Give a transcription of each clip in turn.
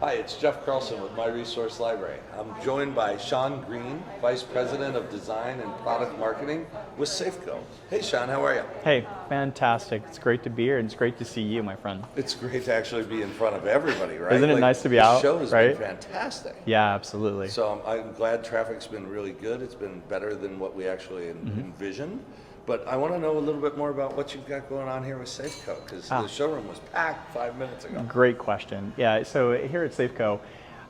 Hi, it's Jeff Carlson with My Resource Library. I'm joined by Shawn Green, Vice President of Design and Product Marketing with Safco. Hey Shawn, how are you? Hey, fantastic. It's great to be here and it's great to see you, my friend. It's great to actually be in front of everybody, right? Isn't it nice to be out, The show has right? been fantastic. Yeah, absolutely. So I'm glad traffic's been really good. It's been better than what we actually envisioned. But I want to know a little bit more about what you've got going on here with Safco, because the showroom was packed 5 minutes ago. Great question. Yeah, so here at Safco,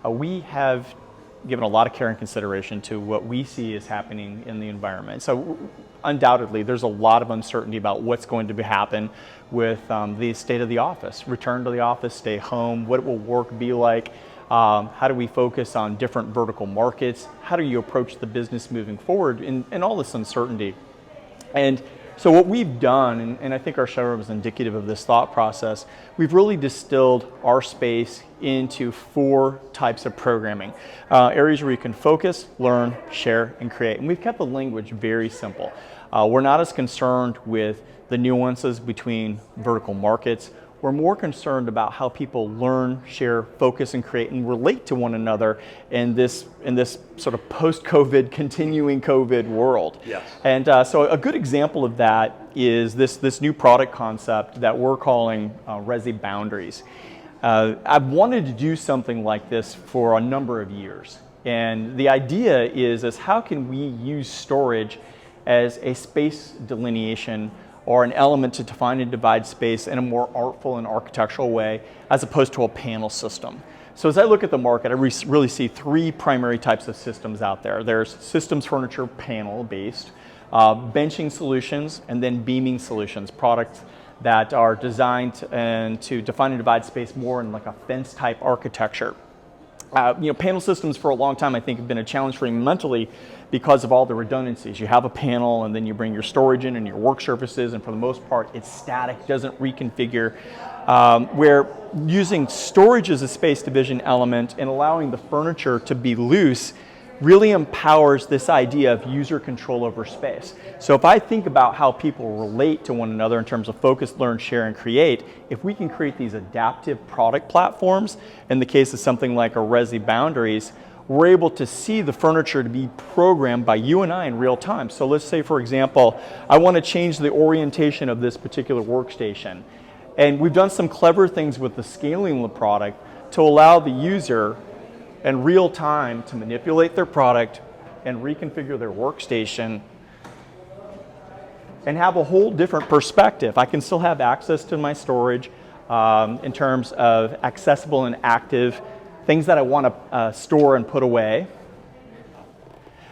we have given a lot of care and consideration to what we see is happening in the environment. So undoubtedly, there's a lot of uncertainty about what's going to happen with the state of the office, return to the office, stay home, what will work be like, how do we focus on different vertical markets, how do you approach the business moving forward, and all this uncertainty. And so what we've done, and I think our showroom is indicative of this thought process, we've really distilled our space into 4 types of programming. Areas where you can focus, learn, share, and create. And we've kept the language very simple. We're not as concerned with the nuances between vertical markets. We're more concerned about how people learn, share, focus, and create, and relate to one another in this sort of post-COVID, continuing COVID world. Yes. And so a good example of that is this new product concept that we're calling Resi Boundaries. I've wanted to do something like this for a number of years. And the idea is how can we use storage as a space delineation or an element to define and divide space in a more artful and architectural way, as opposed to a panel system. So as I look at the market, I really see 3 primary types of systems out there. There's systems furniture panel based, benching solutions, and then beaming solutions, products that are designed to define and divide space more in like a fence type architecture. Panel systems for a long time I think have been a challenge for me mentally because of all the redundancies. You have a panel and then you bring your storage in and your work surfaces, and for the most part it's static, doesn't reconfigure. Where using storage as a space division element and allowing the furniture to be loose really empowers this idea of user control over space. So if I think about how people relate to one another in terms of focus, learn, share, and create, if we can create these adaptive product platforms, in the case of something like a Resi Boundaries, we're able to see the furniture to be programmed by you and I in real time. So let's say, for example, I want to change the orientation of this particular workstation. And we've done some clever things with the scaling of the product to allow the user in real time to manipulate their product and reconfigure their workstation and have a whole different perspective. I can still have access to my storage in terms of accessible and active things that I want to store and put away.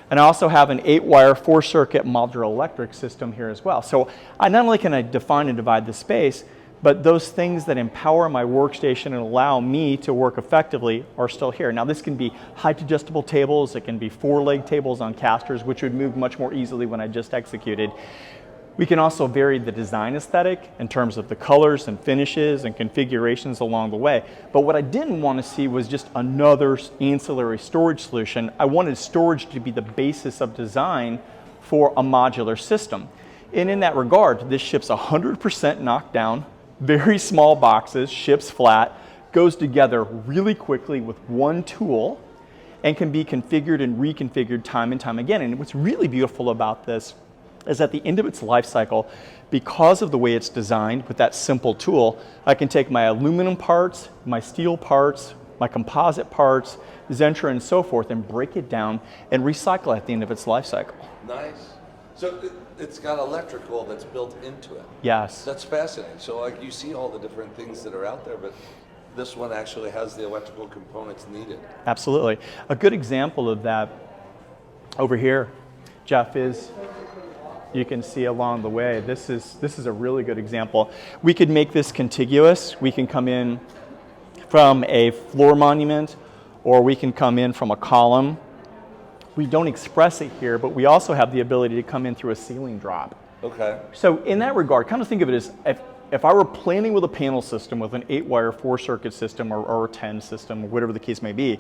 And I also have an 8-wire 4-circuit modular electric system here as well. So not only can I define and divide the space, but those things that empower my workstation and allow me to work effectively are still here. Now this can be height adjustable tables, it can be 4-leg tables on casters, which would move much more easily when I just executed. We can also vary the design aesthetic in terms of the colors and finishes and configurations along the way. But what I didn't want to see was just another ancillary storage solution. I wanted storage to be the basis of design for a modular system. And in that regard, this ships 100% knockdown, very small boxes, ships flat, goes together really quickly with one tool, and can be configured and reconfigured time and time again. And what's really beautiful about this is at the end of its life cycle, because of the way it's designed with that simple tool, I can take my aluminum parts, my steel parts, my composite parts, Zentra and so forth, and break it down and recycle at the end of its life cycle. Nice. So it's got electrical that's built into it. Yes. That's fascinating. So like you see all the different things that are out there, but this one actually has the electrical components needed. Absolutely. A good example of that over here, Jeff, is you can see along the way, this is a really good example. We could make this contiguous. We can come in from a floor monument, or we can come in from a column. We don't express it here, but we also have the ability to come in through a ceiling drop. Okay. So in that regard, kind of think of it as if I were planning with a panel system with an 8-wire 4-circuit system or a 10 system, or whatever the case may be,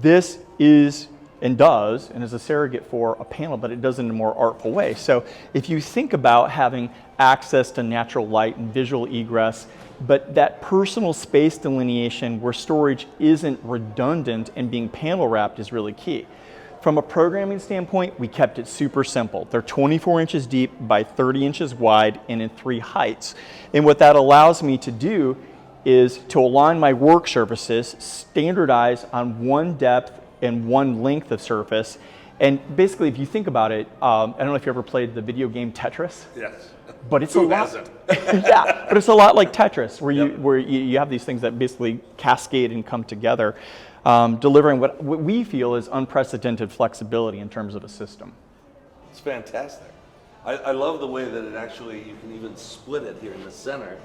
this is and does, and is a surrogate for a panel, but it does it in a more artful way. So if you think about having access to natural light and visual egress, but that personal space delineation where storage isn't redundant and being panel wrapped is really key. From a programming standpoint, we kept it super simple. They're 24 inches deep by 30 inches wide and in 3 heights. And what that allows me to do is to align my work surfaces, standardize on one depth and one length of surface. And basically, if you think about it, I don't know if you ever played the video game Tetris. Yes. But it's Who a lot. hasn't? Yeah, but it's a lot like Tetris, where Yep. you have these things that basically cascade and come together, delivering what we feel is unprecedented flexibility in terms of a system. It's fantastic. I love the way that it actually, you can even split it here in the center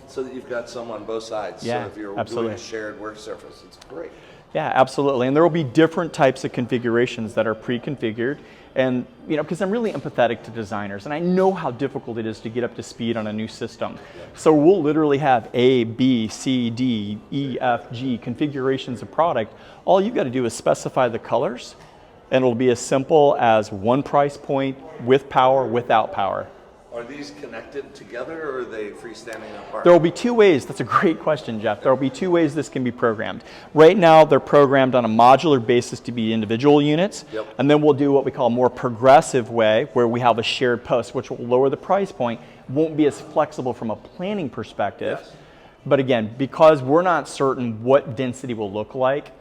so that you've got some on both sides. Yeah, so if you're absolutely. doing a shared work surface, it's great. Yeah, absolutely. And there will be different types of configurations that are pre-configured. And, you know, because I'm really empathetic to designers, and I know how difficult it is to get up to speed on a new system. So we'll literally have A, B, C, D, E, F, G configurations of product. All you've got to do is specify the colors, and it'll be as simple as one price point with power, without power. Are these connected together, or are they freestanding apart? There will be 2 ways. That's a great question, Jeff. There will be 2 ways this can be programmed. Right now, they're programmed on a modular basis to be individual units. Yep. And then we'll do what we call a more progressive way, where we have a shared post, which will lower the price point, won't be as flexible from a planning perspective. Yes. But again, because we're not certain what density will look like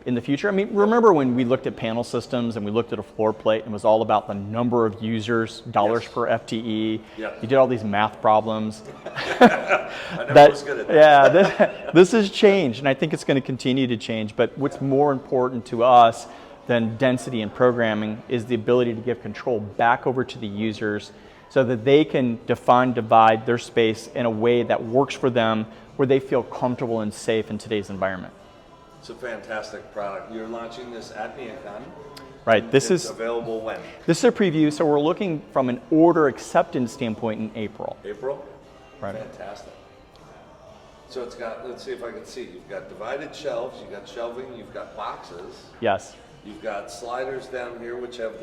in the future. I mean, remember when we looked at panel systems and we looked at a floor plate and it was all about the number of users, dollars Yes. per FTE. Yes. You did all these math problems. I never was good at that. Yeah, this has changed, and I think it's going to continue to change. But what's more important to us than density and programming is the ability to give control back over to the users so that they can define, divide their space in a way that works for them, where they feel comfortable and safe in today's environment. It's a fantastic product. You're launching this at NeoCon. Right. This It's is available when? This is a preview, so we're looking from an order acceptance standpoint in April. April? Right. Fantastic. So it's got, let's see if I can see, you've got divided shelves, you've got shelving, you've got boxes, Yes, you've got sliders down here which have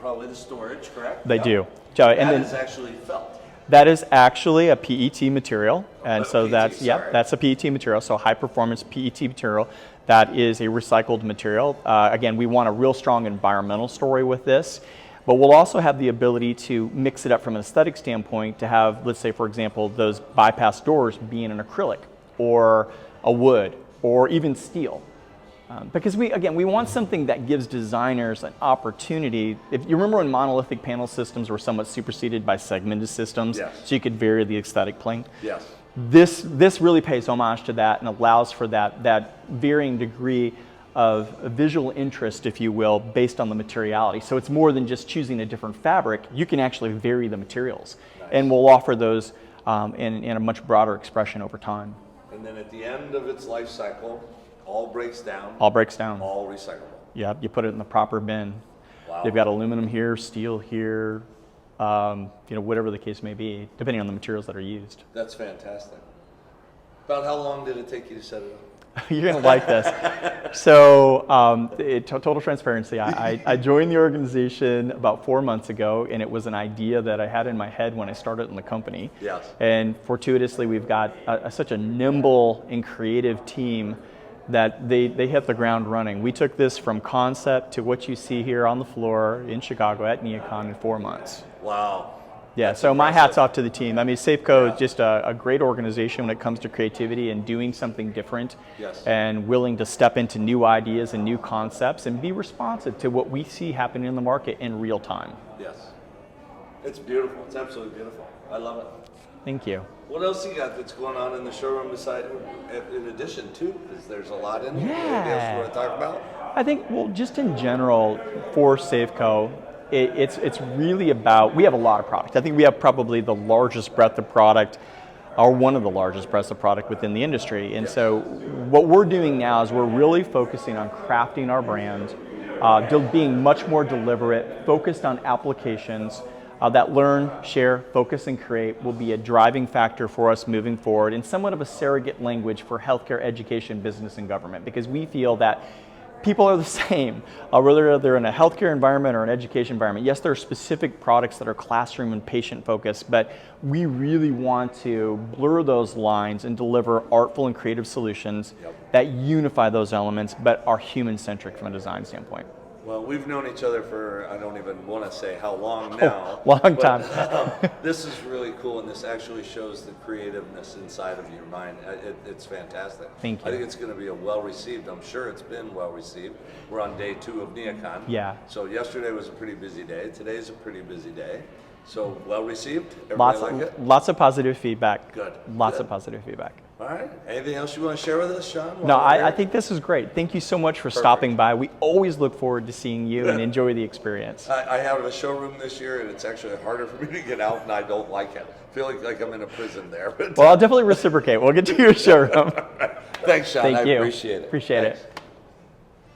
probably the storage, correct? they Yep. do. So, and That then is actually felt. that is actually a PET material, and so PET, that's sorry. that's a PET material. So high performance PET material. That is a recycled material. Again, we want a real strong environmental story with this, but we'll also have the ability to mix it up from an aesthetic standpoint to have, let's say, for example, those bypass doors being an acrylic or a wood or even steel. Because we want something that gives designers an opportunity. If you remember when monolithic panel systems were somewhat superseded by segmented systems, Yes. so you could vary the aesthetic plane. Yes. This really pays homage to that and allows for that varying degree of visual interest, if you will, based on the materiality. So it's more than just choosing a different fabric. You can actually vary the materials. Nice. And we'll offer those in a much broader expression over time. And then at the end of its life cycle, all breaks down, All breaks down. all recyclable. Yeah, you put it in the proper bin. Wow. They've got aluminum here, steel here, whatever the case may be, depending on the materials that are used. That's fantastic. About how long did it take you to set it up? You're going to like this. So, total transparency, I joined the organization about 4 months ago, and it was an idea that I had in my head when I started in the company. Yes. And fortuitously, we've got such a nimble and creative team that they hit the ground running. We took this from concept to what you see here on the floor in Chicago at NeoCon in 4 months. Wow. Yeah, That's so my impressive. hat's off to the team. I mean, Safco Yeah. is just a great organization when it comes to creativity and doing something different, Yes. and willing to step into new ideas and new concepts and be responsive to what we see happening in the market in real time. Yes. It's beautiful. It's absolutely beautiful. I love it. Thank you. What else you got that's going on in the showroom beside, in addition to, because there's a lot in there. Anything else you want to talk about? I think, well, just in general, for Safco, it's really about, we have a lot of product. I think we have probably the largest breadth of product, or one of the largest breadths of product within the industry. And so what we're doing now is we're really focusing on crafting our brand, being much more deliberate, focused on applications that learn, share, focus, and create will be a driving factor for us moving forward, and somewhat of a surrogate language for healthcare, education, business, and government, because we feel that people are the same, whether they're in a healthcare environment or an education environment. Yes, there are specific products that are classroom and patient focused, but we really want to blur those lines and deliver artful and creative solutions that unify those elements, but are human-centric from a design standpoint. Well, we've known each other for, I don't even want to say how long now. Long time. This is really cool, and this actually shows the creativeness inside of your mind. It's fantastic. Thank you. I think it's going to be a well-received. I'm sure it's been well-received. We're on day 2 of NeoCon. Yeah. So yesterday was a pretty busy day. Today's a pretty busy day. So well-received? Everybody like it? Lots of positive feedback. Good. Lots Good. of positive feedback. All right. Anything else you want to share with us, Shawn? No, I think this is great. Thank you so much for stopping by. We always look forward to seeing you and enjoy the experience. I have a showroom this year, and it's actually harder for me to get out, and I don't like it. I feel like I'm in a prison there. But Well, I'll definitely reciprocate. We'll get to your showroom. thanks, Shawn. Thank you. I appreciate it. Appreciate Thanks. it.